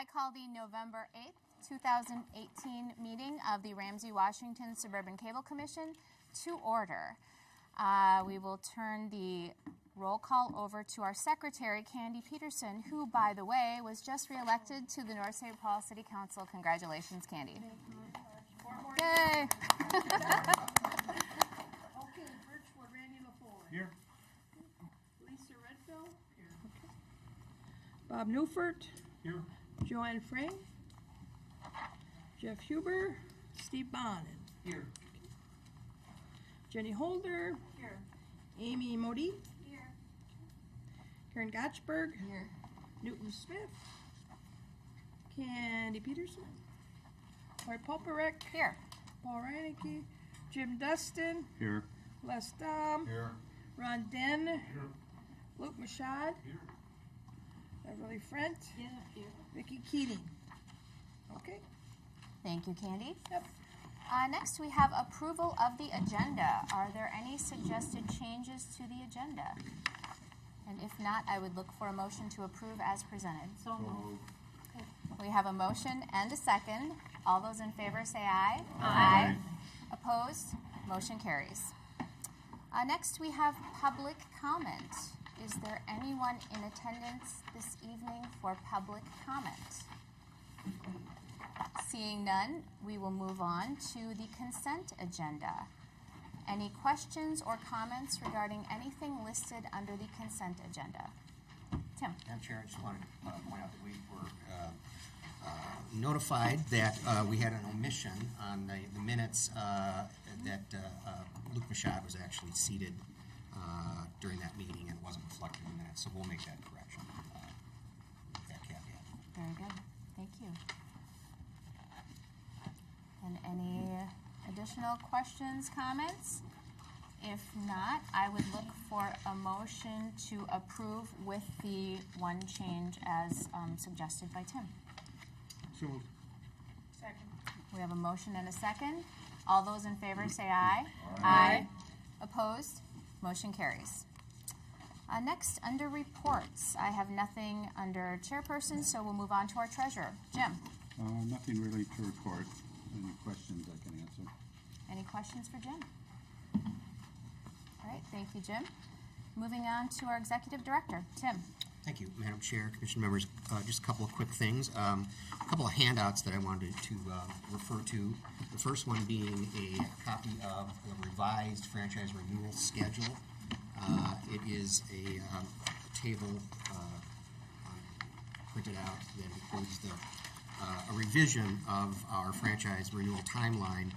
I call the November 8th, 2018 meeting of the Ramsey-Washington Suburban Cable Commission to order. We will turn the roll call over to our secretary, Candy Peterson, who, by the way, was just reelected to the North St. Paul City Council. Congratulations, Candy. Yay! Okay, virtual Randy LaFour. Here. Lisa Redfield. Here. Okay. Bob Newfort. Here. Joanne Frey. Jeff Huber. Steve Bonin. Here. Jenny Holder. Here. Amy Modi. Here. Karen Gotchberg. Here. Newton Smith. Candy Peterson. Roy Popperek. Here. Paul Reinecke. Jim Dustin. Here. Les Dom. Here. Ron Den. Here. Luke Machad. Here. Beverly Frent. Yeah, here. Vicki Keating. Okay. Thank you, Candy. Yep. Next, we have approval of the agenda. Are there any suggested changes to the agenda? And if not, I would look for a motion to approve as presented. So moved. We have a motion and a second. All those in favor say aye. Aye. Opposed? Motion carries. Next, we have public comment. Is there anyone in attendance this evening for public comment? Seeing none, we will move on to the consent agenda. Any questions or comments regarding anything listed under the consent agenda? Tim. Madam Chair, I just wanted to point out that we were notified that we had an omission on the minutes that Luke Machad was actually seated during that meeting and wasn't reflected in the minutes, so we'll make that correction with that caveat. Very good. Thank you. And any additional questions, comments? If not, I would look for a motion to approve with the one change as suggested by Tim. So moved. Second. We have a motion and a second. All those in favor say aye. Aye. Opposed? Motion carries. Next, under reports, I have nothing under chairperson, so we'll move on to our treasurer. Jim. Nothing really to report. Any questions I can answer? Any questions for Jim? All right, thank you, Jim. Moving on to our executive director, Tim. Thank you, Madam Chair, Commission members. Just a couple of quick things. A couple of handouts that I wanted to refer to. The first one being a copy of the revised franchise renewal schedule. It is a table printed out that includes a revision of our franchise renewal timeline.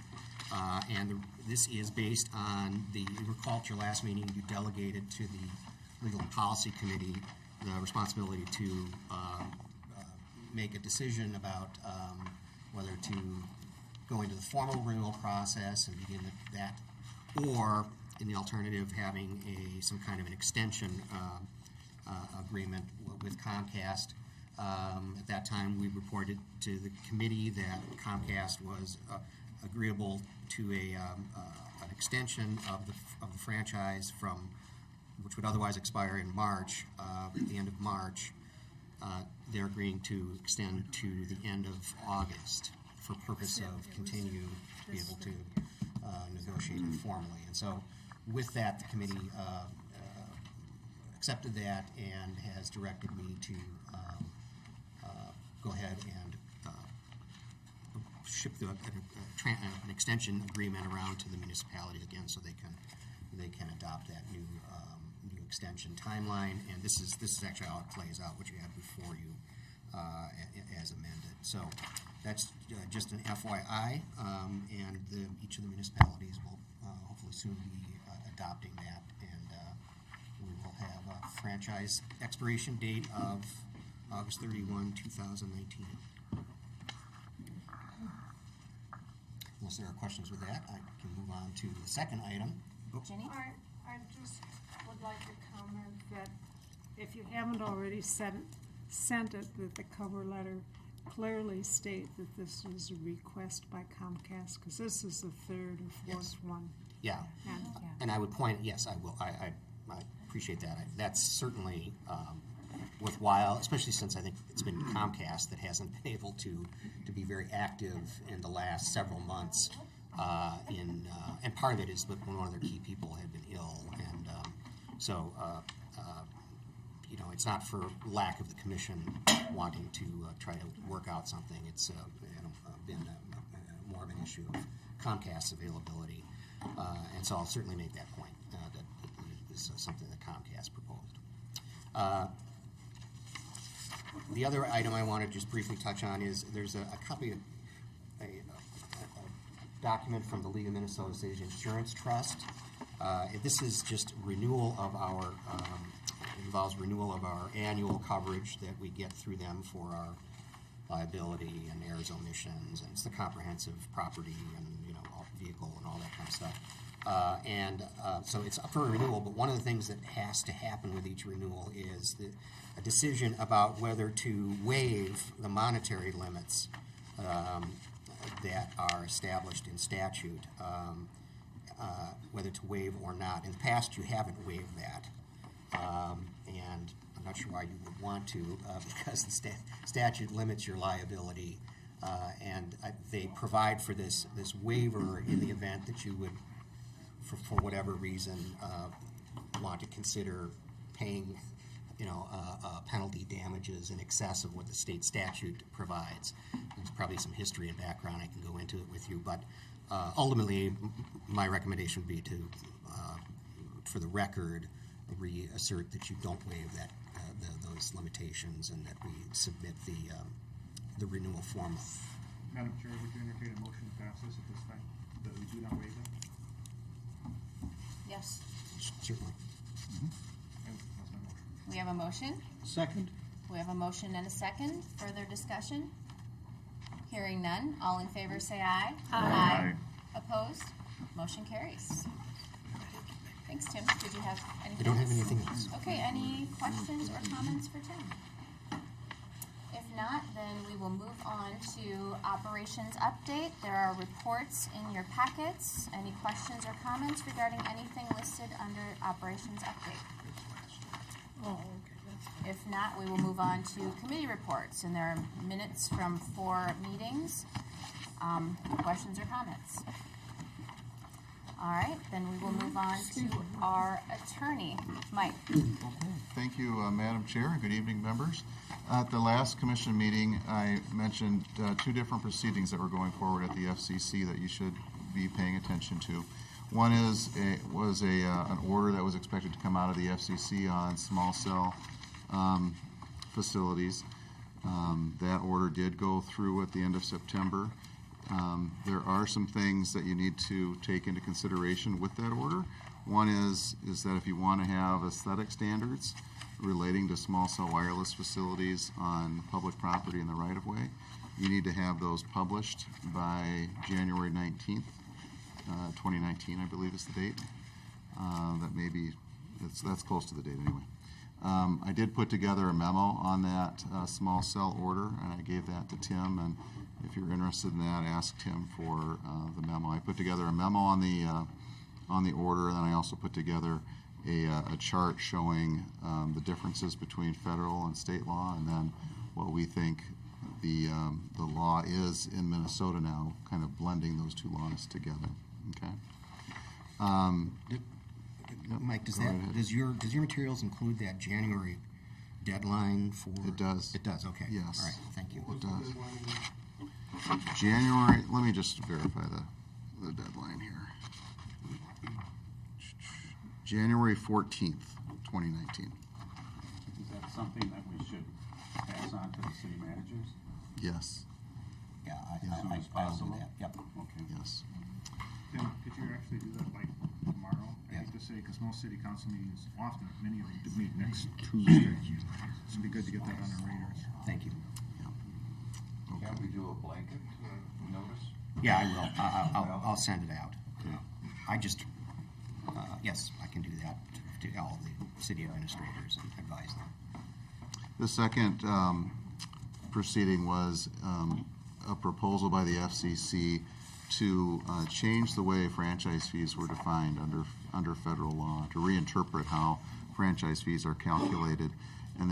This is based on you recall at your last meeting, you delegated to the Legal and Policy Committee the responsibility to make a decision about whether to go into the formal renewal process and begin that, or in the alternative, having some kind of an extension agreement with Comcast. At that time, we reported to the committee that Comcast was agreeable to an extension of the franchise which would otherwise expire in March, at the end of March. They're agreeing to extend to the end of August for purpose of continue to be able to negotiate informally. And so with that, the committee accepted that and has directed me to go ahead and ship an extension agreement around to the municipality again, so they can adopt that new extension timeline. And this is actually how it plays out, what you have before you as amended. So that's just an FYI, and each of the municipalities will hopefully soon be adopting that, and we will have a franchise expiration date of August 31, 2019. Unless there are questions with that, I can move on to the second item. Jenny? I just would like to comment that if you haven't already sent it, that the cover letter clearly state that this is a request by Comcast, because this is the third or fourth one. Yeah, and I would point, yes, I will. I appreciate that. That's certainly worthwhile, especially since I think it's been Comcast that hasn't been able to be very active in the last several months. And part of it is that one of their key people had been ill, and so it's not for lack of the commission wanting to try to work out something. It's been more of an issue of Comcast's availability, and so I'll certainly make that point. That is something that Comcast proposed. The other item I want to just briefly touch on is there's a copy of a document from the League of Minnesota Cities Insurance Trust. This is just renewal of our, involves renewal of our annual coverage that we get through them for our liability and errors, omissions, and it's the comprehensive property and vehicle and all that kind of stuff. So it's up for renewal, but one of the things that has to happen with each renewal is a decision about whether to waive the monetary limits that are established in statute, whether to waive or not. In the past, you haven't waived that, and I'm not sure why you would want to, because the statute limits your liability, and they provide for this waiver in the event that you would, for whatever reason, want to consider paying penalty damages in excess of what the state statute provides. There's probably some history and background. I can go into it with you, but ultimately, my recommendation would be to, for the record, reassert that you don't waive that those limitations and that we submit the renewal form. Madam Chair, would you entertain a motion to pass this at this time, that we do not waive it? Yes. Certainly. And that's my motion. We have a motion. Second? We have a motion and a second. Further discussion? Hearing none. All in favor say aye. Aye. Opposed? Motion carries. Thanks, Tim. Did you have anything I don't have else? anything else. Okay, any questions or comments for Tim? If not, then we will move on to operations update. There are reports in your packets. Any questions or comments regarding anything listed under operations update? Oh, okay, that's If not, we will move on to committee reports, and there are minutes from 4 meetings. Questions or comments? All right, then we will move on to our attorney, Mike. Thank you, Madam Chair. Good evening, members. At the last commission meeting, I mentioned 2 different proceedings that were going forward at the FCC that you should be paying attention to. One was an order that was expected to come out of the FCC on small cell facilities. That order did go through at the end of September. There are some things that you need to take into consideration with that order. One is that if you want to have aesthetic standards relating to small cell wireless facilities on public property in the right-of-way, you need to have those published by January 19th, 2019, I believe is the date. That may be, that's close to the date anyway. I did put together a memo on that small cell order, and I gave that to Tim, and if you're interested in that, ask Tim for the memo. I put together a memo on the order, and then I also put together a chart showing the differences between federal and state law, and then what we think the law is in Minnesota now, kind of blending those 2 laws together. Okay. Mike, does Go ahead. your materials include that January deadline for? It does. It does. Okay. Yes. All right. Thank you. It does. January, let me just verify the deadline here. January 14th, 2019. Is that something that we should pass on to the city managers? Yes, Yeah, As soon as I'll do possible. that. Yep. Okay. yes. Tim, could you actually do that like tomorrow? I Yeah. hate to say, because most city council meetings, often, many of them do meet next Tuesday. It'd be good to get that on our radars. Thank you. Can't we do a blanket notice? Yeah, I will. I'll send it out. I just, yes, I can do that to all the city administrators and advise them. The second proceeding was a proposal by the FCC to change the way franchise fees were defined under federal law, to reinterpret how franchise fees are calculated, and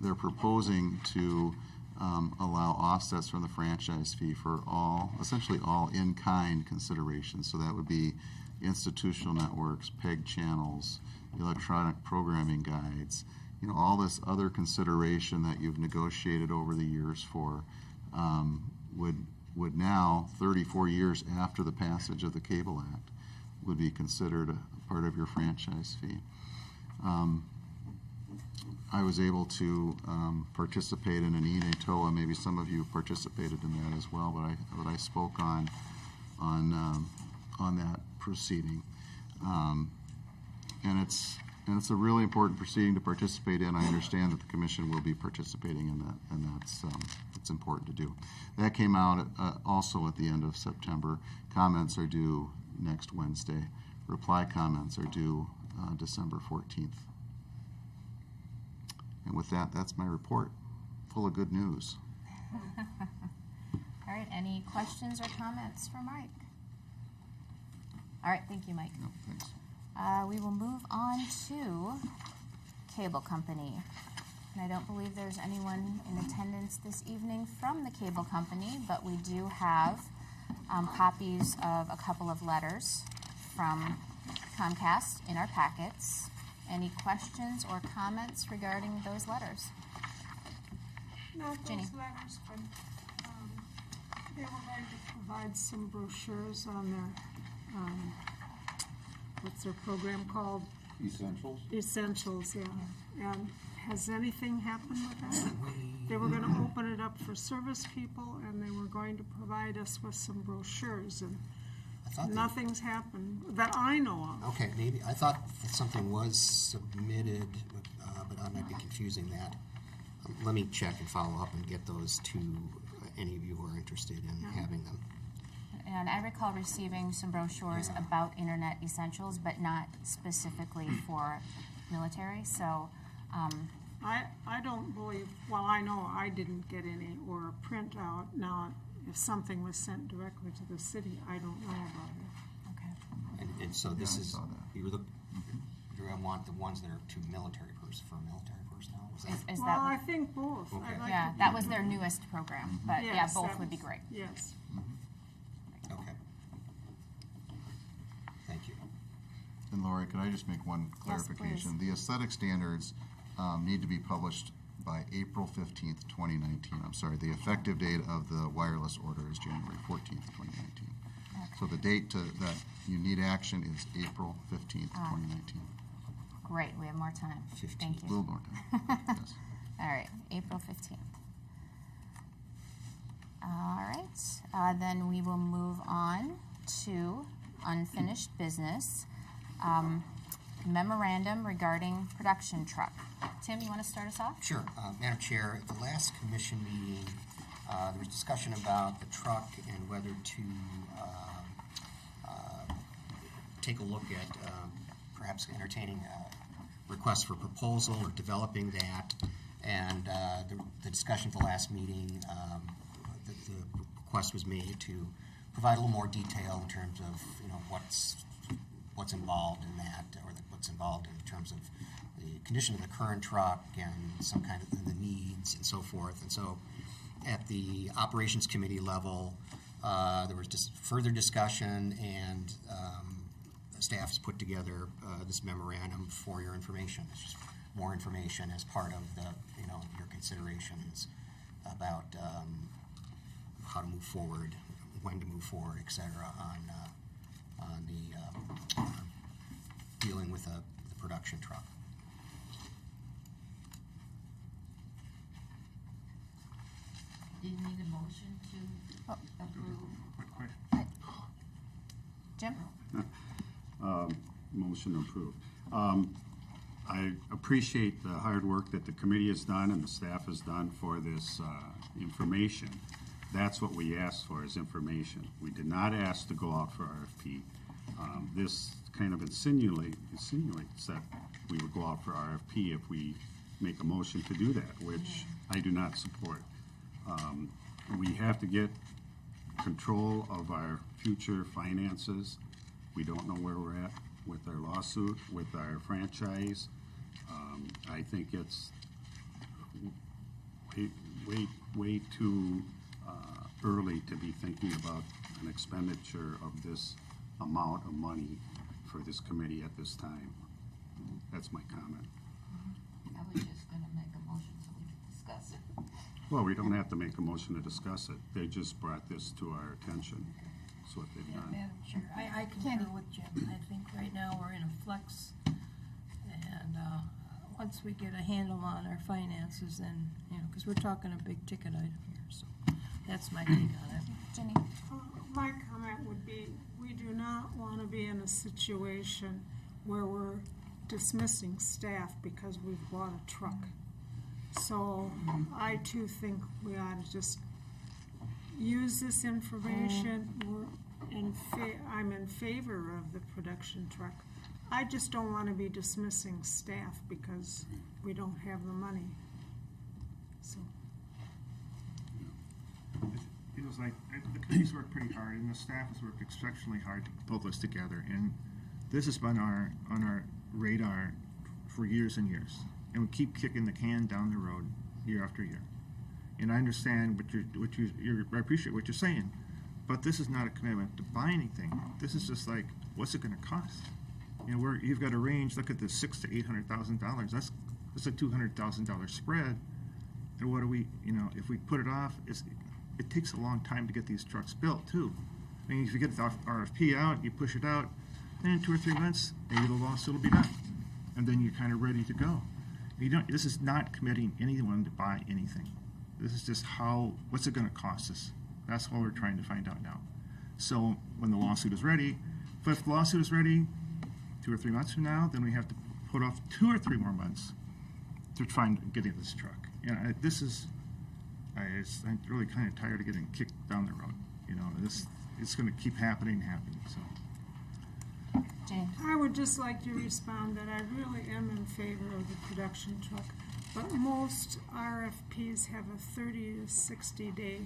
they're proposing to allow offsets from the franchise fee for essentially all in-kind considerations. So that would be institutional networks, PEG channels, electronic programming guides, all this other consideration that you've negotiated over the years for would now, 34 years after the passage of the Cable Act, would be considered a part of your franchise fee. I was able to participate in an ENA TOA. Maybe some of you participated in that as well, but I spoke on that proceeding, and it's a really important proceeding to participate in. I understand that the commission will be participating in that, and it's important to do. That came out also at the end of September. Comments are due next Wednesday. Reply comments are due December 14th. And with that, that's my report, full of good news. All right, any questions or comments for Mike? All right, thank you, Mike. No, thanks. We will move on to cable company. And I don't believe there's anyone in attendance this evening from the cable company, but we do have copies of a couple of letters from Comcast in our packets. Any questions or comments regarding those letters? Not those Ginny. letters, but they were going to provide some brochures on their, what's their program called? Essentials? Essentials, yeah. And has anything happened with that? They were going to open it up for service people, and they were going to provide us with some brochures, and I thought nothing's happened that I know of. Okay, maybe, I thought that something was submitted, but I might be confusing that. Let me check and follow up and get those to any of you who are interested in having them. And I recall receiving some brochures about Internet Essentials, but not specifically for military, so. I don't believe, well, I know I didn't get any or a printout. Now, if something was sent directly to the city, I don't know about it. Okay. And so this I is, saw that. you want the ones that are to military for military personnel? Was that? Is Well, that I think both. Okay. I'd like yeah, to- that was their newest program, but yeah, Yes, both that would be was- great. Yes. Okay. Thank you. And Lori, could I just make one Yes, clarification? The aesthetic standards need to be published by April 15th, 2019. I'm sorry, the effective date of the wireless order is January 14th, 2019. So the date that you need action is April 15th, 2019. Great, we have more time. 15th. Thank A you. little more time. Yes. All right, April 15th. All right, then we will move on to unfinished business. Memorandum regarding production truck. Tim, you want to start us off? Sure. Madam Chair, at the last commission meeting, there was discussion about the truck and whether to take a look at perhaps entertaining a request for proposal or developing that. And the discussion at the last meeting, the request was made to provide a little more detail in terms of what's involved in that, or what's involved in terms of the condition of the current truck and some kind of the needs and so forth. And so at the operations committee level, there was just further discussion, and staff has put together this memorandum for your information. It's just more information as part of the, your considerations about how to move forward, when to move forward, et cetera, on the dealing with the production truck. Do you need a motion to approve? Jim? Motion approved. I appreciate the hard work that the committee has done and the staff has done for this information. That's what we asked for, is information. We did not ask to go out for RFP. This kind of insinuates that we would go out for RFP if we make a motion to do that, which I do not support. We have to get control of our future finances. We don't know where we're at with our lawsuit, with our franchise. I think it's way too early to be thinking about an expenditure of this amount of money for this committee at this time. That's my comment. I was just gonna make a motion so we could discuss it. Well, we don't have to make a motion to discuss it. They just brought this to our attention. That's what they've done. Madam Chair, I concur with Jim. I think right now we're in a flux, and once we get a handle on our finances, then, you know, because we're talking a big ticket item here, so that's my take on it. Jenny? My comment would be, we do not want to be in a situation where we're dismissing staff because we've bought a truck. So I too think we ought to just use this information. I'm in favor of the production truck. I just don't want to be dismissing staff because we don't have the money. So. It was like, the committee's worked pretty hard, and the staff has worked exceptionally hard to pull this together, and this has been on our radar for years and years, and we keep kicking the can down the road year after year. And I understand I appreciate what you're saying, but this is not a commitment to buy anything. This is just like, what's it going to cost? You know, you've got a range. Look at the $600,000 to $800,000. That's a $200,000 spread. And what do we? You know, if we put it off, it takes a long time to get these trucks built too. I mean, if you get the RFP out, you push it out, and in 2 or 3 months, maybe the lawsuit will be done, and then you're kind of ready to go. You don't. This is not committing anyone to buy anything. This is just what's it going to cost us? That's what we're trying to find out now. So when the lawsuit is ready, if the lawsuit is ready 2 or 3 months from now, then we have to put off 2 or 3 more months to try and get this truck. You know, I'm really kind of tired of getting kicked down the road. You know, it's going to keep happening. So. Jane? I would just like to respond that I really am in favor of the production truck, but most RFPs have a 30 to 60 day.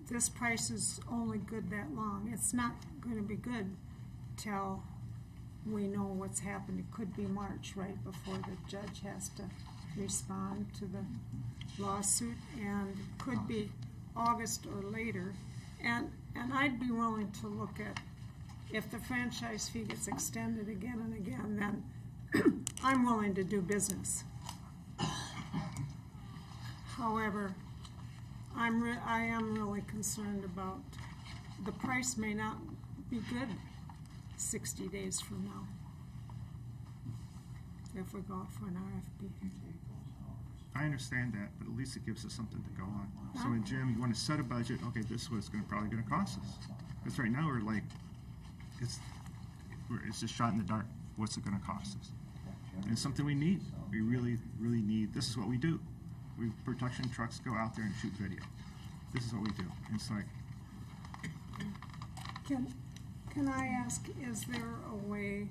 This price is only good that long. It's not going to be good till we know what's happened. It could be March, right before the judge has to respond to the lawsuit, and it could be August or later. And I'd be willing to look at, if the franchise fee gets extended again and again, then I'm willing to do business. However, I am really concerned about the price may not be good 60 days from now if we go out for an RFP. I understand that, but at least it gives us something to go on. So, when Jim, you want to set a budget? Okay, this is what it's probably going to cost us. Because right now we're like, it's just shot in the dark. What's it going to cost us? And it's something we need. We really, really need. This is what we do. Production trucks go out there and shoot video. This is what we do. And it's like, Can I ask, is there a way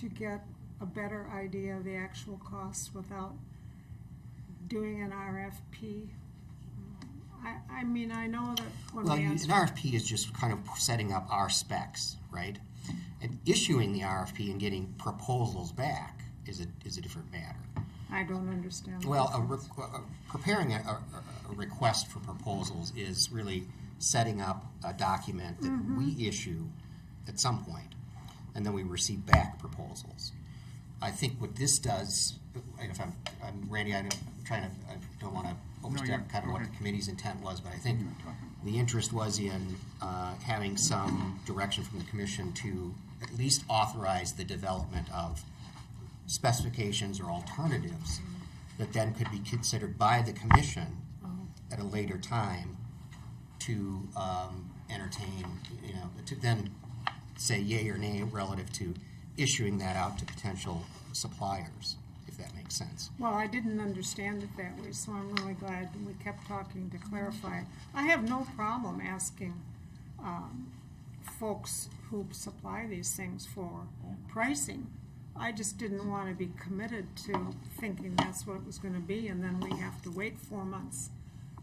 to get a better idea of the actual costs without doing an RFP? I mean, I know that when Well, we an ask. RFP is just kind of setting up our specs, right? And issuing the RFP and getting proposals back is a different matter. I don't understand. Well, preparing a request for proposals is really setting up a document that we issue at some point, and then we receive back proposals. I think what this does, and if I'm Randy, I don't want to overstep kind of what the committee's intent was, but I think the interest was in having some direction from the commission to at least authorize the development of specifications or alternatives that then could be considered by the commission at a later time to entertain, you know, to then say yay or nay relative to issuing that out to potential suppliers, if that makes sense. Well, I didn't understand it that way, so I'm really glad we kept talking to clarify. I have no problem asking folks who supply these things for pricing. I just didn't want to be committed to thinking that's what it was going to be, and then we have to wait 4 months,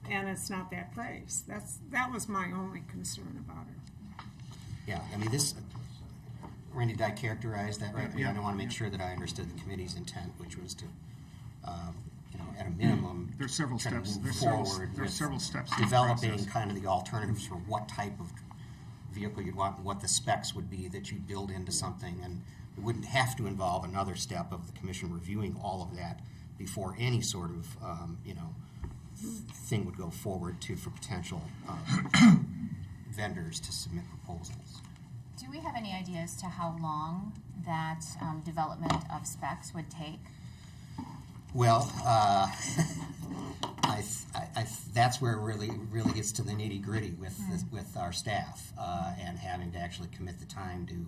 and it's not that price. That was my only concern about it. Yeah, I mean, this, Randy, did I characterize that right? Yeah. I want to make sure that I understood the committee's intent, which was to, at a minimum, There's several kind of steps. move There's several, forward there's with several steps in the developing process. kind of the alternatives for what type of vehicle you'd want, and what the specs would be that you build into something, and it wouldn't have to involve another step of the commission reviewing all of that before any sort of, thing would go forward for potential vendors to submit proposals. Do we have any idea as to how long that development of specs would take? Well, that's where it really gets to the nitty gritty with our staff and having to actually commit the time to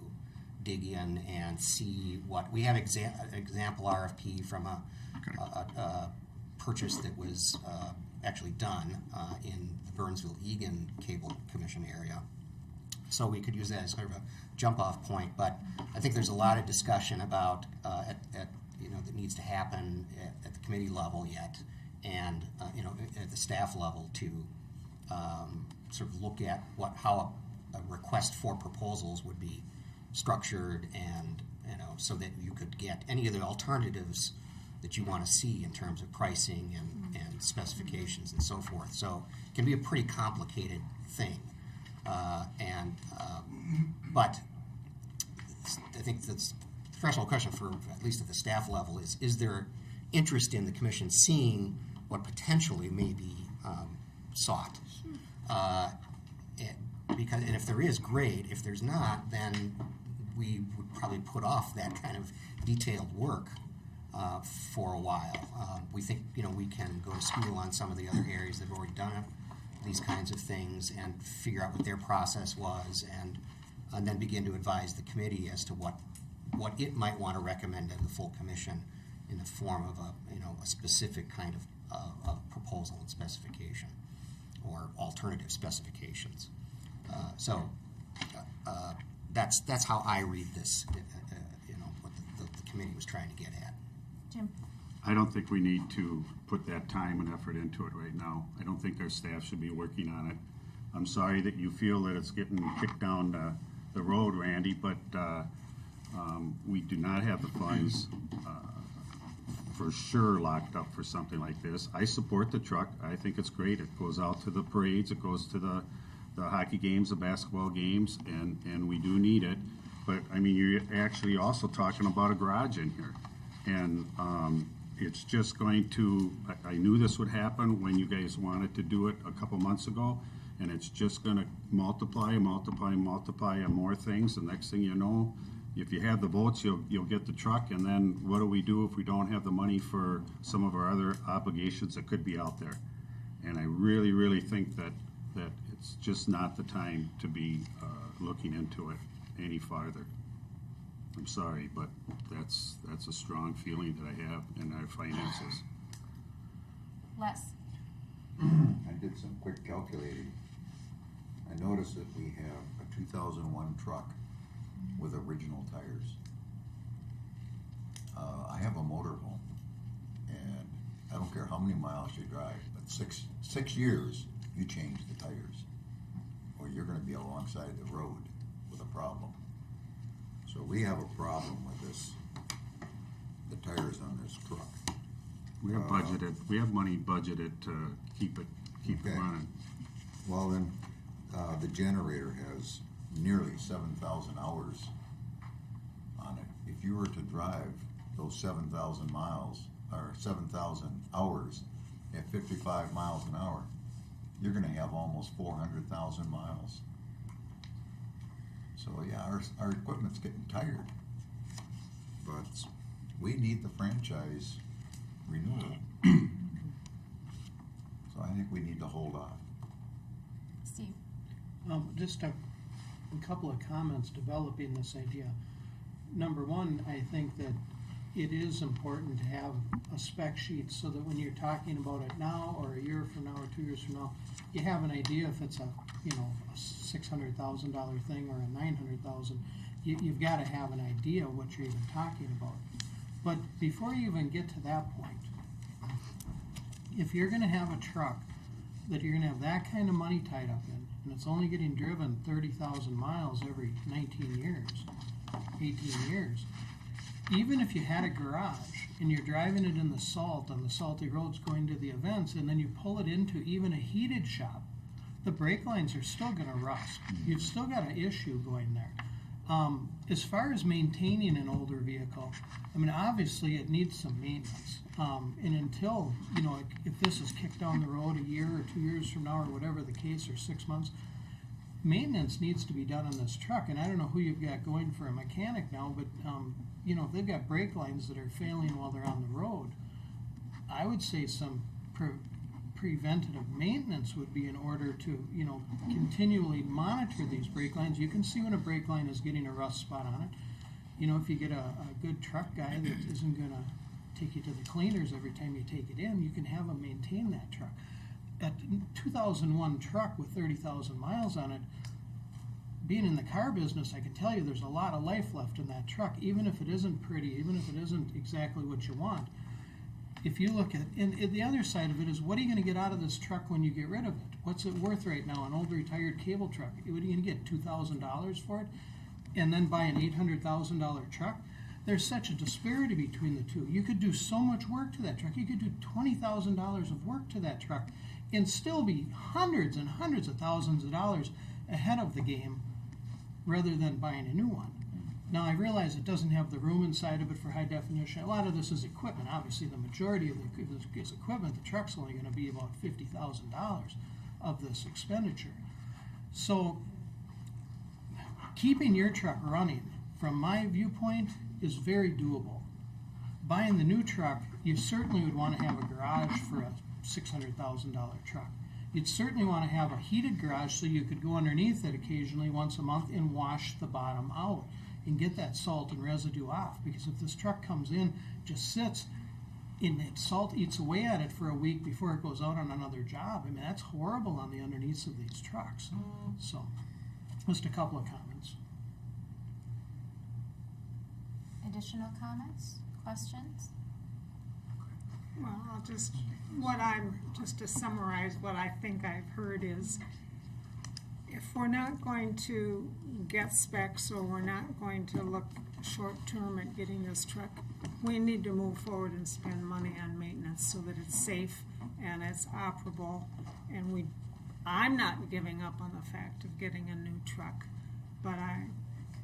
dig in and see what we have. Example RFP from a purchase that was actually done in the Burnsville-Egan Cable Commission area. So we could use that as sort of a jump-off point. But I think there's a lot of discussion about that needs to happen at the committee level yet, and at the staff level to sort of look at how a request for proposals would be structured, and so that you could get any of the alternatives that you want to see in terms of pricing and specifications and so forth. So it can be a pretty complicated thing. But I think that's the threshold question for, at least at the staff level, is there interest in the commission seeing what potentially may be sought? And if there is, great. If there's not, then we would probably put off that kind of detailed work for a while. We think we can go to school on some of the other areas that have already done these kinds of things and figure out what their process was, and then begin to advise the committee as to what it might want to recommend to the full commission in the form of a specific kind of proposal and specification or alternative specifications. That's how I read this. What the committee was trying to get at. Jim? I don't think we need to put that time and effort into it right now. I don't think our staff should be working on it. I'm sorry that you feel that it's getting kicked down the road, Randy, but we do not have the funds for sure locked up for something like this. I support the truck. I think it's great. It goes out to the parades. It goes to the hockey games, the basketball games, and we do need it. But, I mean, you're actually also talking about a garage in here. And it's just going to, I knew this would happen when you guys wanted to do it a couple months ago, and it's just going to multiply and multiply and multiply and more things. The next thing you know, if you have the votes, you'll get the truck, and then what do we do if we don't have the money for some of our other obligations that could be out there? And I really, really think that it's just not the time to be looking into it any farther. I'm sorry, but that's a strong feeling that I have in our finances. Les? I did some quick calculating. I noticed that we have a 2001 truck with original tires. I have a motorhome, and I don't care how many miles you drive, but six years you change the tires, or you're going to be alongside the road with a problem. So we have a problem with the tires on this truck. We have money budgeted to keep it Okay. running. Well then, the generator has nearly 7,000 hours on it. If you were to drive those 7,000 miles, or 7,000 hours at 55 miles an hour, you're gonna have almost 400,000 miles. So yeah, our equipment's getting tired, but we need the franchise renewal. So I think we need to hold off. Steve? Just a couple of comments developing this idea. Number one, I think that it is important to have a spec sheet so that when you're talking about it now or a year from now or 2 years from now, you have an idea if it's a $600,000 thing or a $900,000. You've got to have an idea of what you're even talking about. But before you even get to that point, if you're going to have a truck that you're going to have that kind of money tied up in, and it's only getting driven 30,000 miles every 19 years, 18 years. Even if you had a garage and you're driving it in the salt on the salty roads going to the events, and then you pull it into even a heated shop, the brake lines are still gonna rust. You've still got an issue going there. As far as maintaining an older vehicle, I mean, obviously it needs some maintenance. And until, you know, if this is kicked down the road a year or 2 years from now, or whatever the case, or 6 months, maintenance needs to be done on this truck. And I don't know who you've got going for a mechanic now, but, you know, if they've got brake lines that are failing while they're on the road, I would say some preventative maintenance would be in order to, you know, continually monitor these brake lines. You can see when a brake line is getting a rust spot on it. You know, if you get a good truck guy that isn't gonna take you to the cleaners every time you take it in, you can have them maintain that truck. A 2001 truck with 30,000 miles on it, being in the car business, I can tell you there's a lot of life left in that truck, even if it isn't pretty, even if it isn't exactly what you want. If you look at, and the other side of it is, what are you gonna get out of this truck when you get rid of it? What's it worth right now, an old retired cable truck? What are you gonna get, $2,000 for it? And then buy an $800,000 truck? There's such a disparity between the two. You could do so much work to that truck. You could do $20,000 of work to that truck and still be hundreds and hundreds of thousands of dollars ahead of the game rather than buying a new one. Now, I realize it doesn't have the room inside of it for high definition. A lot of this is equipment. Obviously, the majority of it is equipment. The truck's only going to be about $50,000 of this expenditure. So, keeping your truck running, from my viewpoint, is very doable. Buying the new truck, you certainly would want to have a garage for a $600,000 truck. You'd certainly want to have a heated garage so you could go underneath it occasionally once a month and wash the bottom out and get that salt and residue off. Because if this truck comes in, just sits, and that salt eats away at it for a week before it goes out on another job, I mean, that's horrible on the underneaths of these trucks. So, just a couple of comments. Additional comments, questions? Well, just to summarize what I think I've heard is, if we're not going to get specs, or we're not going to look short-term at getting this truck, we need to move forward and spend money on maintenance so that it's safe and it's operable. And I'm not giving up on the fact of getting a new truck, but I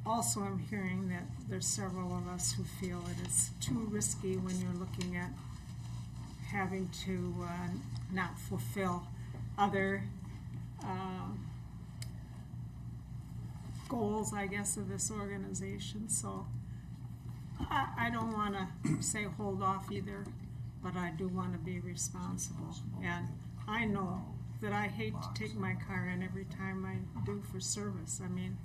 also am hearing that there's several of us who feel it is too risky when you're looking at having to not fulfill other goals, I guess, of this organization. So I don't want to say hold off either, but I do want to be responsible. And I know that I hate to take my car in every time I do for service. I mean,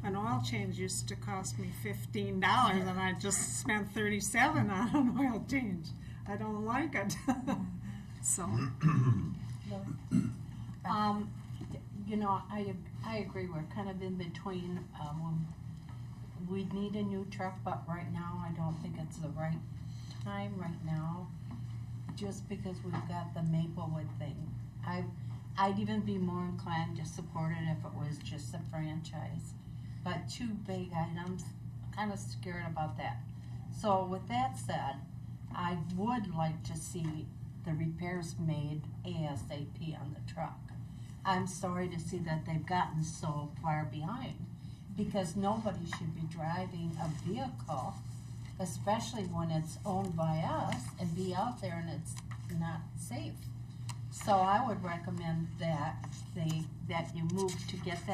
an oil change used to cost me $15, and I just spent $37 on an oil change. I don't like it. So. You know, I agree, we're kind of in between. We need a new truck, but right now, I don't think it's the right time right now, just because we've got the Maplewood thing. I'd even be more inclined to support it if it was just a franchise. But two big items, kind of scared about that. So with that said, I would like to see the repairs made ASAP on the truck. I'm sorry to see that they've gotten so far behind, because nobody should be driving a vehicle, especially when it's owned by us, and be out there and it's not safe. So I would recommend that that you move to get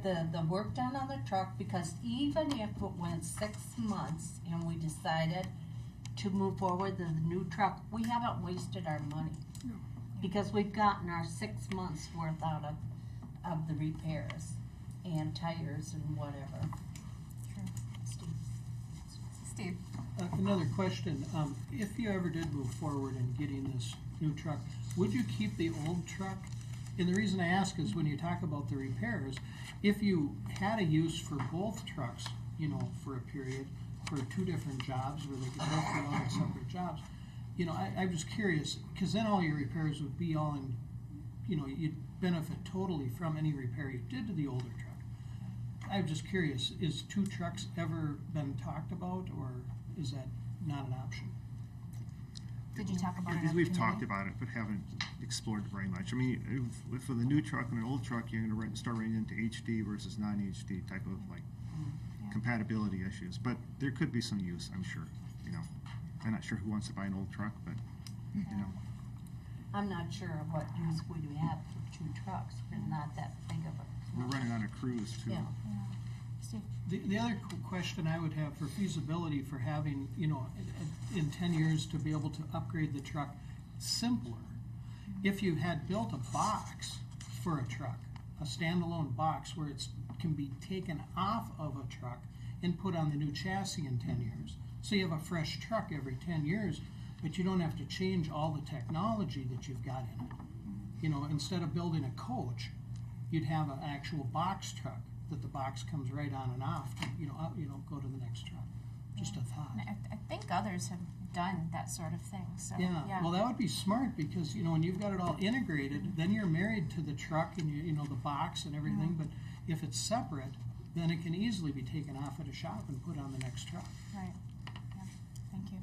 the work done on the truck, because even if it went 6 months and we decided to move forward with the new truck, we haven't wasted our money, because we've gotten our 6 months worth out of the repairs and tires and whatever. Steve? Another question, if you ever did move forward in getting this new truck, would you keep the old truck? And the reason I ask is, when you talk about the repairs, if you had a use for both trucks, you know, for a period, for two different jobs, where they could both be on separate jobs, you know, I'm just curious, because then all your repairs would be all in, you know, you'd benefit totally from any repair you did to the older truck. I'm just curious, is 2 trucks ever been talked about, or is that not an option? Did you talk about it? Because at we've the talked committee? about it, but haven't explored it very much. I mean, if with a new truck and an old truck, you're gonna start running into HD versus non-HD type of like compatibility issues. But there could be some use, I'm sure, you know. I'm not sure who wants to buy an old truck, but, you know. I'm not sure of what use would we have for 2 trucks, they're not that big of a. We're running on a cruise too. Yeah. Steve? The other question I would have for feasibility for having, you know, in 10 years to be able to upgrade the truck simpler, if you had built a box for a truck, a standalone box where it can be taken off of a truck and put on the new chassis in 10 years. So you have a fresh truck every 10 years, but you don't have to change all the technology that you've got in it. You know, instead of building a coach, you'd have an actual box truck that the box comes right on and off to, go to the next truck. Just a thought. And I think others have done that sort of thing, so, Yeah, well, that would be smart because, you know, when you've got it all integrated, then you're married to the truck and you know, the box and everything, but if it's separate, then it can easily be taken off at a shop and put on the next truck. Right, yeah, thank you.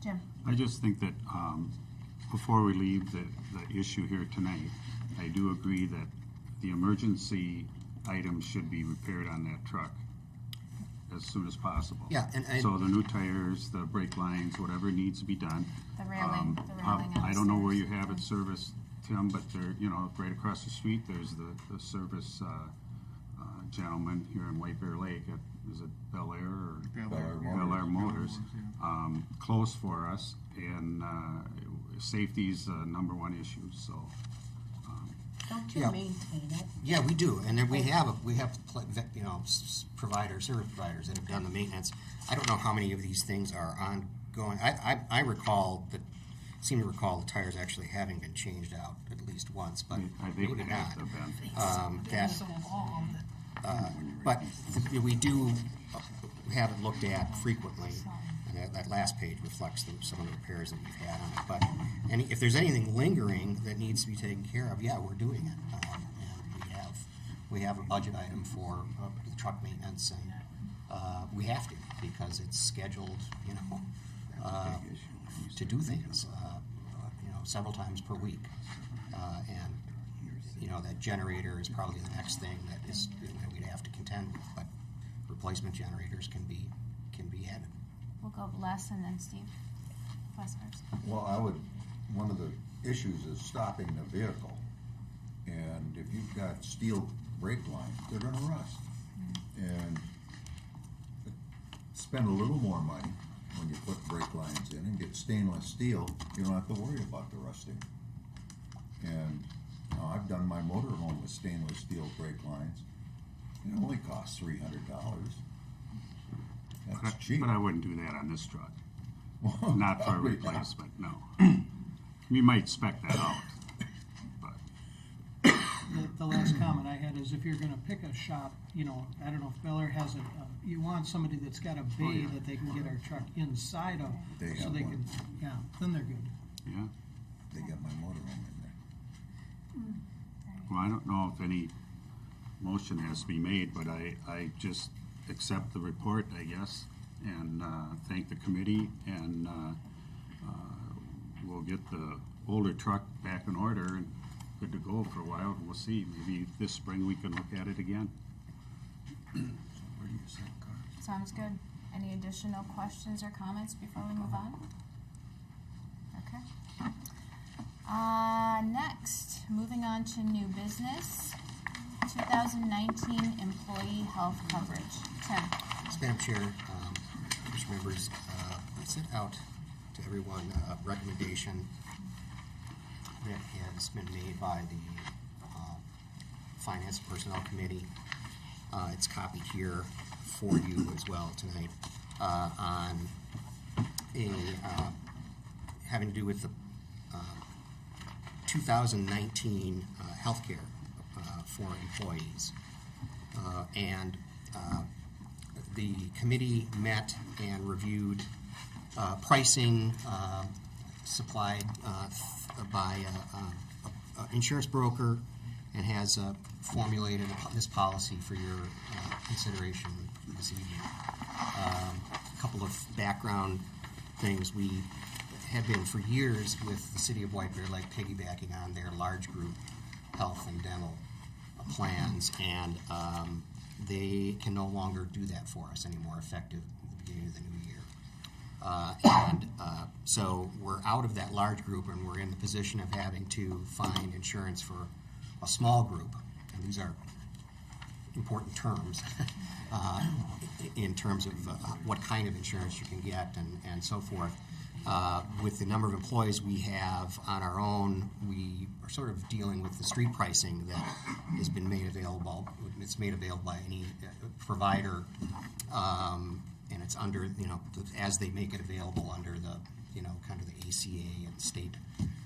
Jim? I just think that before we leave the issue here tonight, I do agree that the emergency items should be repaired on that truck as soon as possible. Yeah, and So the new tires, the brake lines, whatever needs to be done. The railing on I don't know where the you have it serviced, Tim, but there, you know, right across the street, there's the service gentleman here in White Bear Lake. Is it Bel Air or? Bel Air Motors. Close for us, and safety's the #1 issue, so. Don't you Yeah. maintain it? Yeah, we do, and then we have providers, service providers that have done the maintenance. I don't know how many of these things are ongoing. I seem to recall the tires actually having been changed out at least once, but I think maybe we not. have to been. But we do have it looked at frequently, and that last page reflects some of the repairs that we've had on it. But if there's anything lingering that needs to be taken care of, yeah, we're doing it. And we have a budget item for the truck maintenance, and we have to because it's scheduled, to do things, several times per week. And that generator is probably the next thing that is we'd have to contend with, but replacement generators can be added. We'll go Les and then Steve. Les first. Well, one of the issues is stopping the vehicle. And if you've got steel brake lines, they're gonna rust. And spend a little more money when you put brake lines in and get stainless steel, you don't have to worry about the rusting. And I've done my motorhome with stainless steel brake lines. It only costs $300. That's cheap. But I wouldn't do that on this truck. Well, Not for a probably replacement, no. We might spec that out, but. The last comment I had is if you're gonna pick a shop, I don't know if Bel Air has you want somebody that's got a bay that they can get our truck inside of. They so have they one. can, then they're good. Yeah, They got my motorhome in there. well, I don't know if any motion has to be made, but I just accept the report, I guess, and thank the committee, and we'll get the older truck back in order and good to go for a while. We'll see. Maybe this spring we can look at it again. Where do you sell cars? Sounds good. Any additional questions or comments before we move on? Okay. Next, moving on to new business, 2019 employee health coverage. Tim? Madam Chair, Commission members, I sent out to everyone a recommendation that has been made by the Finance and Personnel Committee. It's copied here for you as well tonight on having to do with the 2019 healthcare for employees. The committee met and reviewed pricing supplied by an insurance broker and has formulated this policy for your consideration this evening. A couple of background things. We have been for years with the City of White Bear Lake piggybacking on their large group health and dental plans, and they can no longer do that for us anymore, effective at the beginning of the new year. So we're out of that large group, and we're in the position of having to find insurance for a small group, and these are important terms in terms of what kind of insurance you can get and so forth. With the number of employees we have on our own, we are sort of dealing with the street pricing that has been made available. It's made available by any provider, and it's under, as they make it available under the, kind of the ACA and state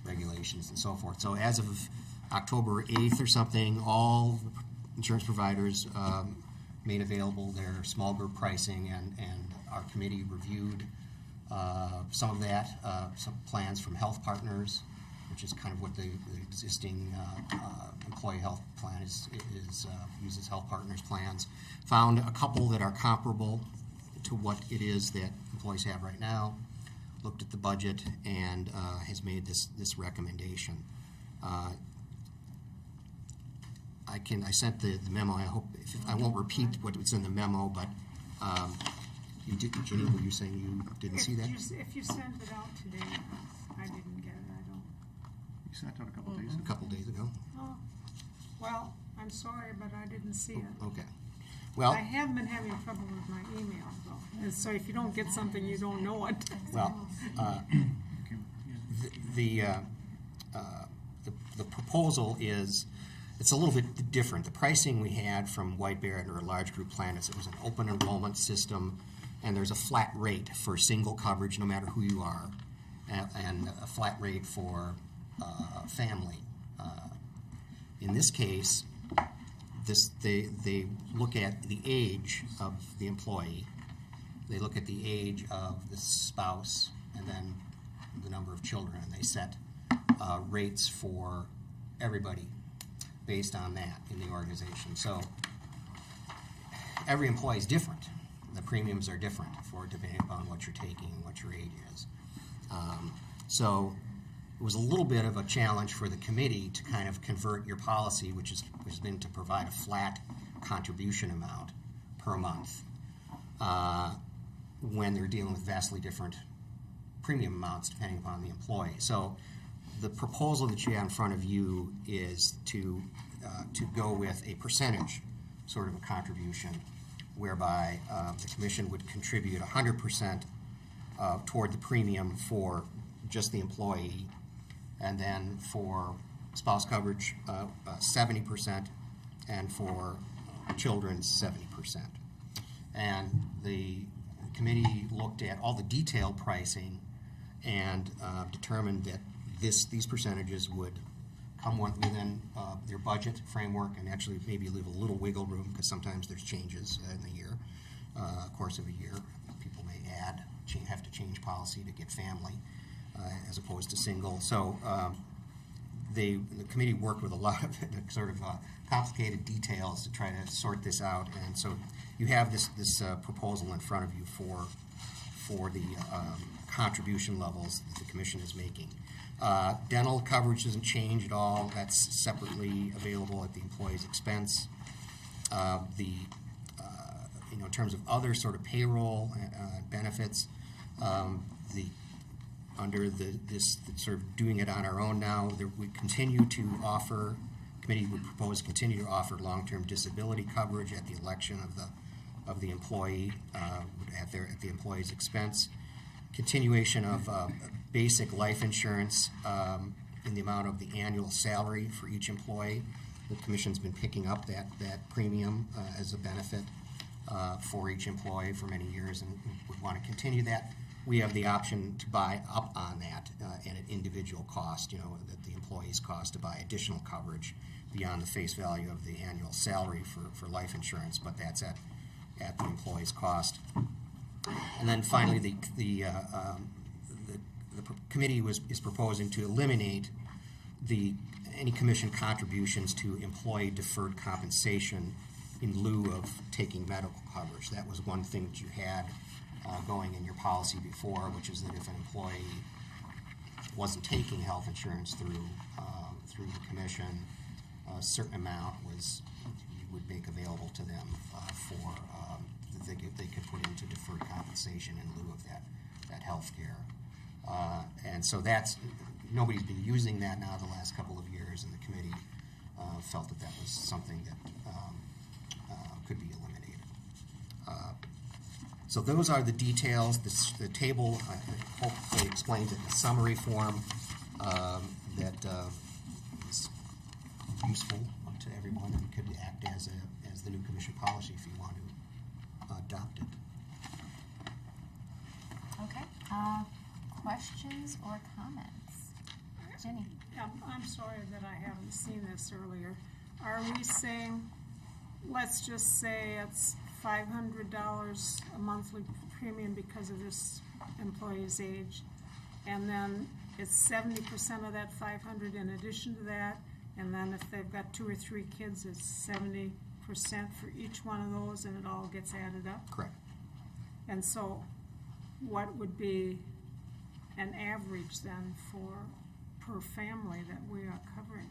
regulations and so forth. So as of October 8th or something, all insurance providers made available their small group pricing, and our committee reviewed some of that, some plans from Health Partners, which is kind of what the existing employee health plan is uses Health Partners plans. Found a couple that are comparable to what it is that employees have right now, looked at the budget, and has made this recommendation. I sent the memo. I hope I won't repeat what was in the memo, but you did, Jenny, were you saying you didn't see that? If you sent it out today, I didn't get it, I don't. You sent it out a couple days A ago. couple days ago. Oh, well, I'm sorry, but I didn't see it. Okay. Well, I have been having trouble with my email, though. And so if you don't get something, you don't know it. well, the proposal is, it's a little bit different. The pricing we had from White Bear under a large group plan is it was an open enrollment system, and there's a flat rate for single coverage no matter who you are, and a flat rate for family. In this case, they look at the age of the employee, they look at the age of the spouse, and then the number of children, and they set rates for everybody based on that in the organization. So every employee is different. The premiums are different depending upon what you're taking and what your age is. So it was a little bit of a challenge for the committee to kind of convert your policy, which has been to provide a flat contribution amount per month, when they're dealing with vastly different premium amounts depending upon the employee. So the proposal that you have in front of you is to go with a percentage sort of a contribution, whereby the commission would contribute 100% toward the premium for just the employee, and then for spouse coverage 70%, and for children 70%. And the committee looked at all the detailed pricing and determined that these percentages would come within their budget framework, and actually maybe leave a little wiggle room, because sometimes there's changes in the year, course of a year. People may have to change policy to get family as opposed to single. So the committee worked with a lot of sort of complicated details to try to sort this out, and so you have this proposal in front of you for the contribution levels that the commission is making. Dental coverage doesn't change at all. That's separately available at the employee's expense. In terms of other sort of payroll benefits, under this sort of doing it on our own now, we continue to offer. Committee would propose to continue to offer long-term disability coverage at the election of the employee at the employee's expense. Continuation of basic life insurance in the amount of the annual salary for each employee. The commission's been picking up that premium as a benefit for each employee for many years, and would want to continue that. We have the option to buy up on that at an individual cost, that the employee's cost to buy additional coverage beyond the face value of the annual salary for life insurance, but that's at the employee's cost. And then finally, the committee is proposing to eliminate the any commission contributions to employee deferred compensation in lieu of taking medical coverage. That was one thing that you had going in your policy before, which is that if an employee wasn't taking health insurance through the commission, a certain amount was you would make available to them for that they could put into deferred compensation in lieu of that health care. And so nobody's been using that now the last couple of years, and the committee felt that was something that could be eliminated. So those are the details. The table hopefully explains it in summary form that is useful to everyone and could act as the new commission policy if you want to adopt it. Okay. Questions or comments? Jenny? I'm sorry that I haven't seen this earlier. Are we saying, let's just say it's $500 a monthly premium because of this employee's age, and then it's 70% of that 500 in addition to that, and then if they've got 2 or 3 kids, it's 70% for each one of those, and it all gets added up? Correct. And so what would be an average then per family that we are covering?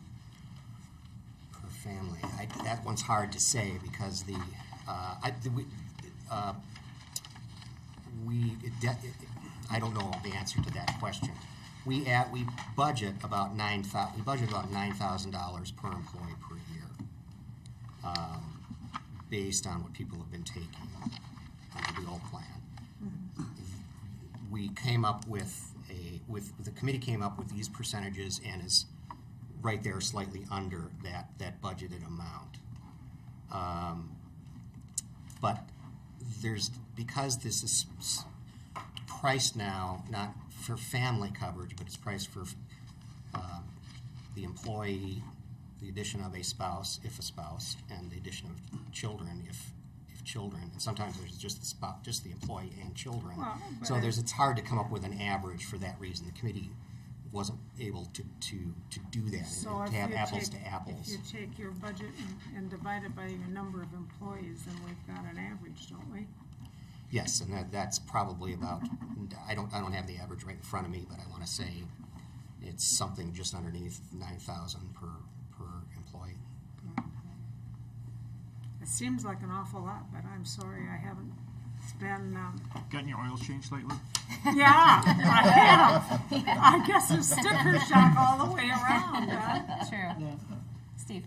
Per family, that one's hard to say because I don't know the answer to that question. We budget about $9,000 per employee per year, based on what people have been taking under the old plan. Mm-hmm. We came up the committee came up with these percentages and is right there slightly under that budgeted amount. But because this is priced now not for family coverage, but it's priced for the employee, the addition of a spouse, if a spouse, and the addition of children, if children. And sometimes there's just the employee and children. Well, so it's hard to come up with an average for that reason. The committee wasn't able to do that, So and to have apples to apples. If you take your budget and divide it by your number of employees, then we've got an average, don't we? Yes, and that's probably about. I don't have the average right in front of me, but I want to say it's something just underneath 9,000 per employee. It seems like an awful lot, but I'm sorry, I haven't. It's been. Gotten your oil changed lately? Yeah, I have. I guess there's sticker shock all the way around. True. The- Steve?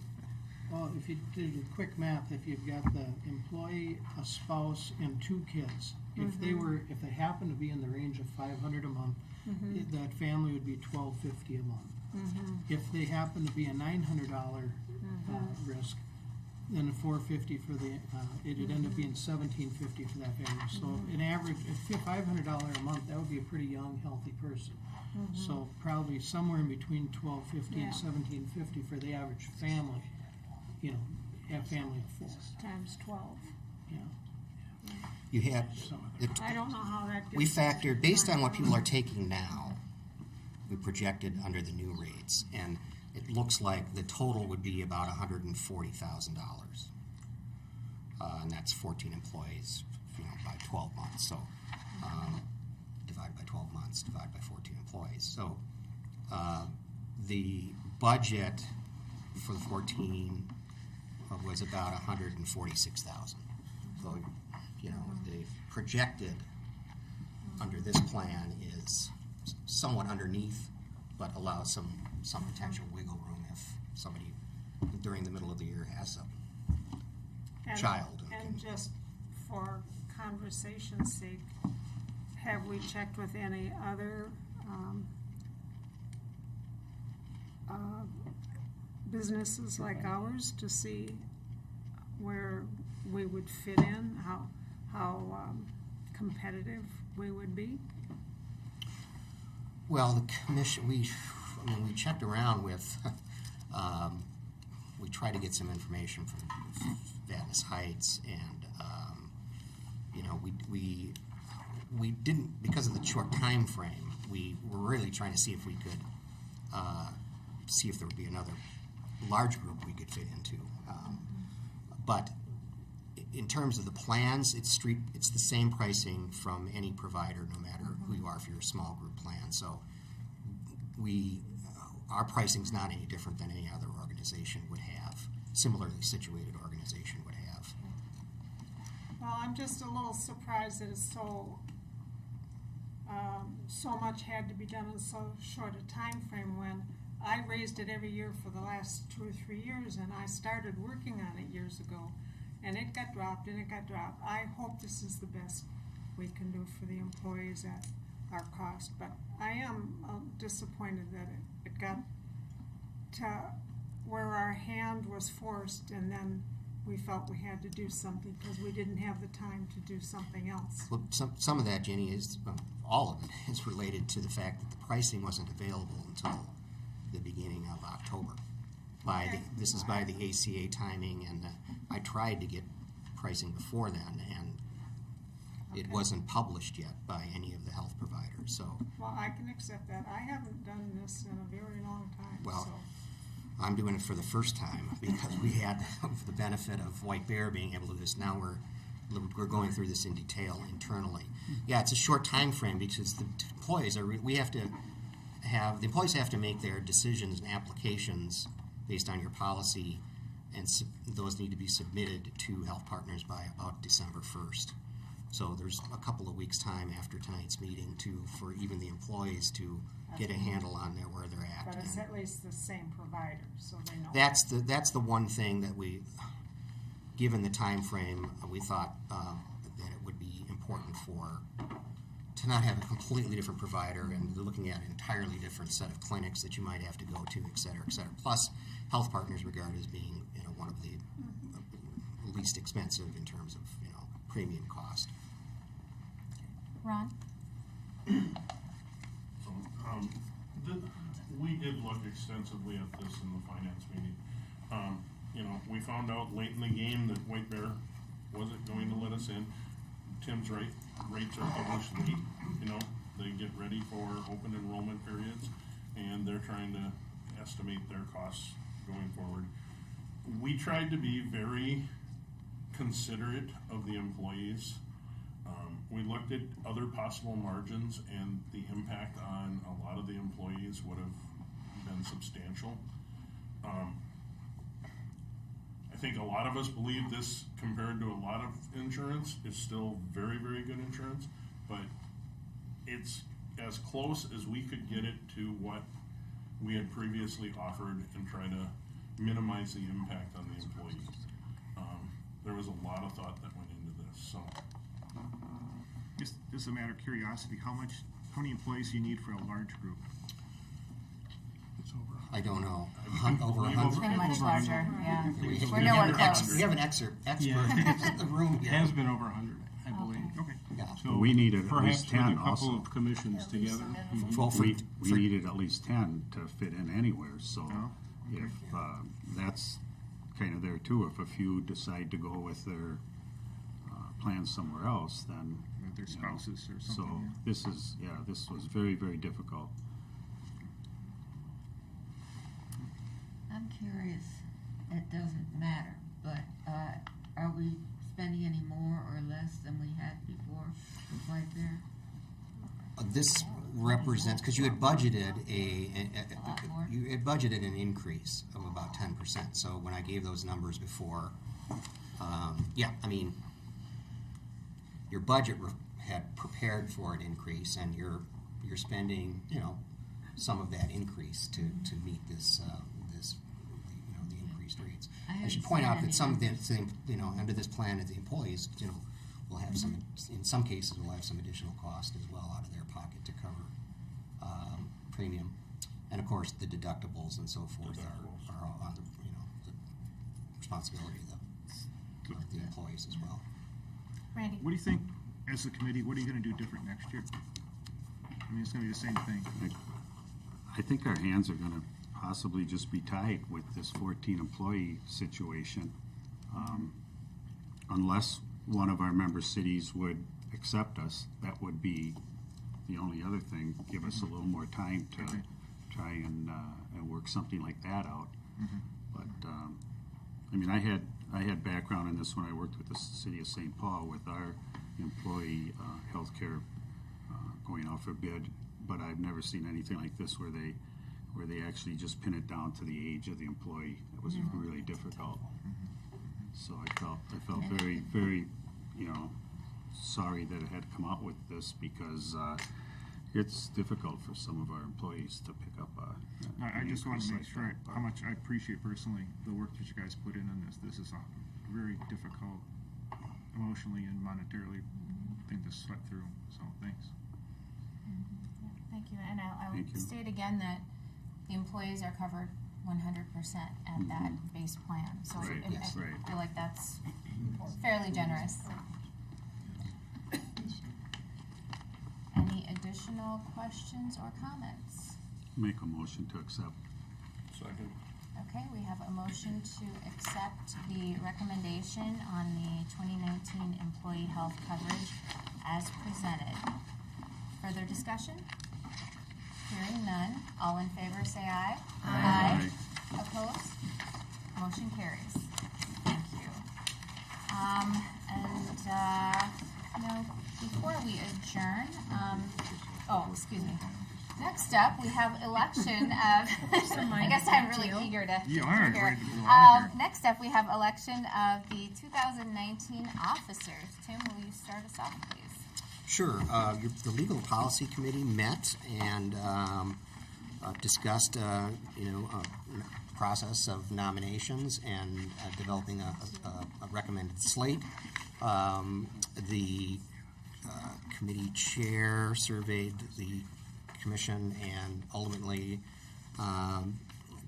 Well, if you did the quick math, if you've got the employee, a spouse, and 2 kids, if they happen to be in the range of $500 a month, that family would be $1,250 a month. If they happen to be a $900 risk, then $450 for the it'd end up being $1,750 for that family. So an average, $500 a month, that would be a pretty young, healthy person. So probably somewhere in between $1,250 and $1,750 for the average family. A family of 4. Times 12. Yeah. You have. I don't know how that gets. We factored based on what people are taking now. We projected under the new rates, and it looks like the total would be about $140,000, and that's 14 employees, by 12 months. So divided by 12 months, divided by 14 employees. So the budget for the 14 was about $146,000. So the projected under this plan is somewhat underneath, but allows some potential wiggle room if somebody during the middle of the year has a child. And just for conversation's sake, have we checked with any other businesses like ours to see where we would fit in, how competitive we would be? Well, the commission, we checked around with, we tried to get some information from Venice Heights, and, we didn't, because of the short time frame, we were really trying to see if we could see if there would be another large group we could fit into. But in terms of the plans, it's the same pricing from any provider, no matter who you are, if you're a small group plan. So our pricing's not any different than any other organization would have, similarly situated organization would have. Well, I'm just a little surprised that it's so much had to be done in so short a time frame when I raised it every year for the last 2 or 3 years, and I started working on it years ago, and it got dropped and it got dropped. I hope this is the best we can do for the employees at our cost, but I am disappointed that it got to where our hand was forced, and then we felt we had to do something because we didn't have the time to do something else. Well, some of that, Jenny, is, all of it is related to the fact that the pricing wasn't available until the beginning of October. This is by the ACA timing, and I tried to get pricing before then, and it wasn't published yet by any of the health providers. So, Well, I can accept that. I haven't done this in a very long time, well, so. I'm doing it for the first time because we had the benefit of White Bear being able to do this. Now we're going through this in detail internally. Yeah, it's a short time frame because the employees the employees have to make their decisions and applications based on your policy, and those need to be submitted to Health Partners by about December 1st. So there's a couple of weeks' time after tonight's meeting for even the employees to get a handle on where they're at. But it's at least the same provider, so they know. That's the one thing that given the time frame, we thought that it would be important to not have a completely different provider, and looking at an entirely different set of clinics that you might have to go to, et cetera, et cetera. Plus, Health Partners regarded as being one of the least expensive in terms of premium cost. Ron? We did look extensively at this in the finance meeting. We found out late in the game that White Bear wasn't going to let us in. Tim's right, rates are published late, they get ready for open enrollment periods, and they're trying to estimate their costs going forward. We tried to be very considerate of the employees. We looked at other possible margins, and the impact on a lot of the employees would have been substantial. I think a lot of us believe this, compared to a lot of insurance, is still very, very good insurance, but it's as close as we could get it to what we had previously offered and try to minimize the impact on the employees. There was a lot of thought that went into this, so. Just as a matter of curiosity, how many employees do you need for a large group? I don't know. Over Pretty 100. Much larger, yeah. We We're nowhere close. We have an expert in the room It here. has been over 100, I believe. Okay. Yeah. So We needed at perhaps least 10 with a couple also. of commissions together. Well, We needed at least 10 to fit in anywhere, so Oh, okay. if, that's kind of there too. If a few decide to go with their plan somewhere else, then. With their spouses or So something. this was very, very difficult. I'm curious, it doesn't matter, but are we spending any more or less than we had before with White Bear? This represents, because you had budgeted lot more. you had budgeted an increase of about 10%. So when I gave those numbers before, your budget had prepared for an increase, and you're spending, some of that increase to meet this the increased rates. I should point out that some of the under this plan, the employees, will have some, in some cases, will have some additional cost as well out of their pocket to cover premium, and of course the deductibles and so forth are on the responsibility of the employees as well. Randy? What do you think, as a committee, what are you going to do different next year? I mean, it's going to be the same thing. I think our hands are going to possibly just be tied with this 14 employee situation, unless one of our member cities would accept us. That would be the only other thing. Give us a little more time try and work something like that out. But, I mean, I had background in this when I worked with the city of St. Paul with our employee healthcare going out for bid, but I've never seen anything like this where they actually just pin it down to the age of the employee. It was really difficult. So I felt very, very, sorry that it had to come out with this, because it's difficult for some of our employees to pick up I just want to make like sure that. how much I appreciate personally the work that you guys put in on this. This is a very difficult, emotionally and monetarily thing to sweat through. So thanks. Thank you, and I'll Thank you. state again that the employees are covered 100% at that base plan. So Right, I yes, right. feel like that's fairly generous. Any additional questions or comments? Make a motion to accept. Second. Okay, we have a motion to accept the recommendation on the 2019 employee health coverage as presented. Further discussion? Hearing none. All in favor, say aye. Aye. Opposed? Motion carries. Thank you. Before we adjourn, excuse me. Next up, we have election of, I guess I'm really eager to You are hear. ready to go on here. Next up, we have election of the 2019 officers. Tim, will you start us off, please? Sure. The Legal Policy Committee met and discussed, process of nominations and developing a recommended slate. The committee chair surveyed the commission and ultimately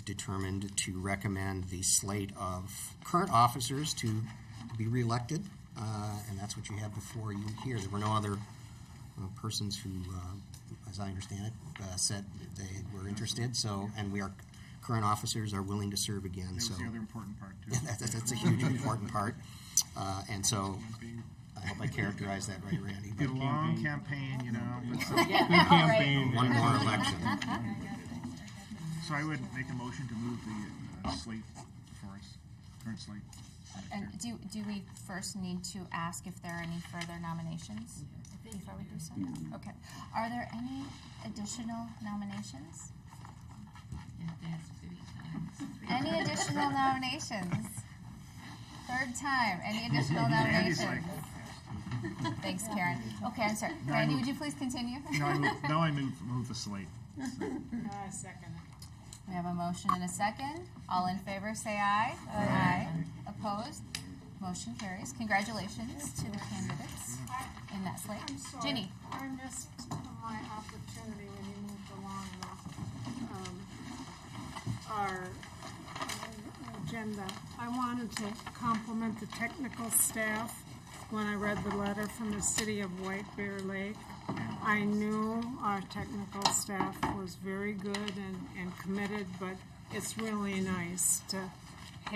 determined to recommend the slate of current officers to be reelected, and that's what you have before you here. There were no other persons who, as I understand it, said they were interested. So, and current officers are willing to serve again. That was So the other important part too. that's a huge important part. And so I hope I characterized that right, Randy. Did a long campaign, Campaign. One more election. So I would make a motion to move the slate for us, current slate. And do we first need to ask if there are any further nominations before we do so? No. Okay. Are there any additional nominations? You have to ask 3 times. Any additional nominations? Third time. Any additional Randy's nominations? Thanks, Karen. Okay, I'm sorry. No, I Randy, move- would you please continue? Now I move the slate. I second it. We have a motion and a second. All in favor, say aye. Aye. Opposed? Motion carries. Congratulations to the candidates in that slate. I'm sorry. Ginny. I missed my opportunity when you moved along our agenda. I wanted to compliment the technical staff when I read the letter from the city of White Bear Lake. I knew our technical staff was very good and committed, but it's really nice to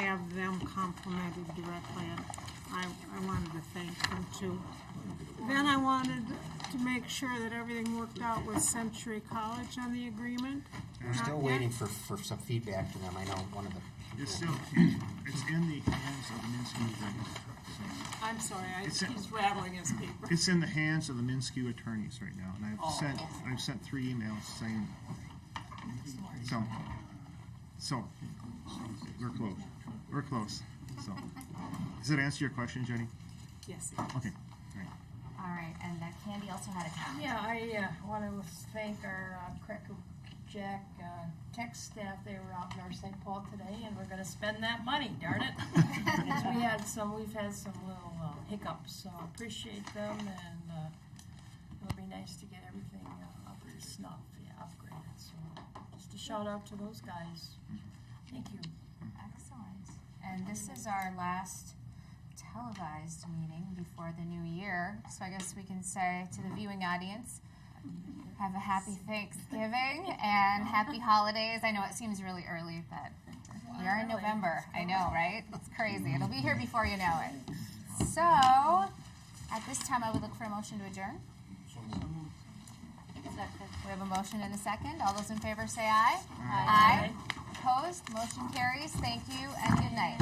have them complimented directly, and I wanted to thank them too. Then I wanted to make sure that everything worked out with Century College on the agreement. We're still waiting for some feedback to them. I know one of the. It's still, it's in the hands of the Minsky attorneys. I'm sorry, It's he's rattling his paper. It's in the hands of the Minsky attorneys right now, and I've sent 3 emails saying, so, we're close. We're close. So, does that answer your question, Jenny? Yes. Okay, all right. All right, and Candy also had a comment. Yeah, I want to thank our Cracker Jack tech staff. They were out in our St. Paul today, and we're going to spend that money, darn it. Because we've had some little hiccups, so I appreciate them, and it'll be nice to get everything up to snuff, upgraded. So just a shout out to those guys. Thank you. Excellent. And this is our last televised meeting before the new year. So I guess we can say to the viewing audience, have a happy Thanksgiving and happy holidays. I know it seems really early, but we are in November. I know, right? It's crazy. It'll be here before you know it. So at this time, I would look for a motion to adjourn. We have a motion and a second. All those in favor say aye. Aye. Opposed? Motion carries. Thank you and good night.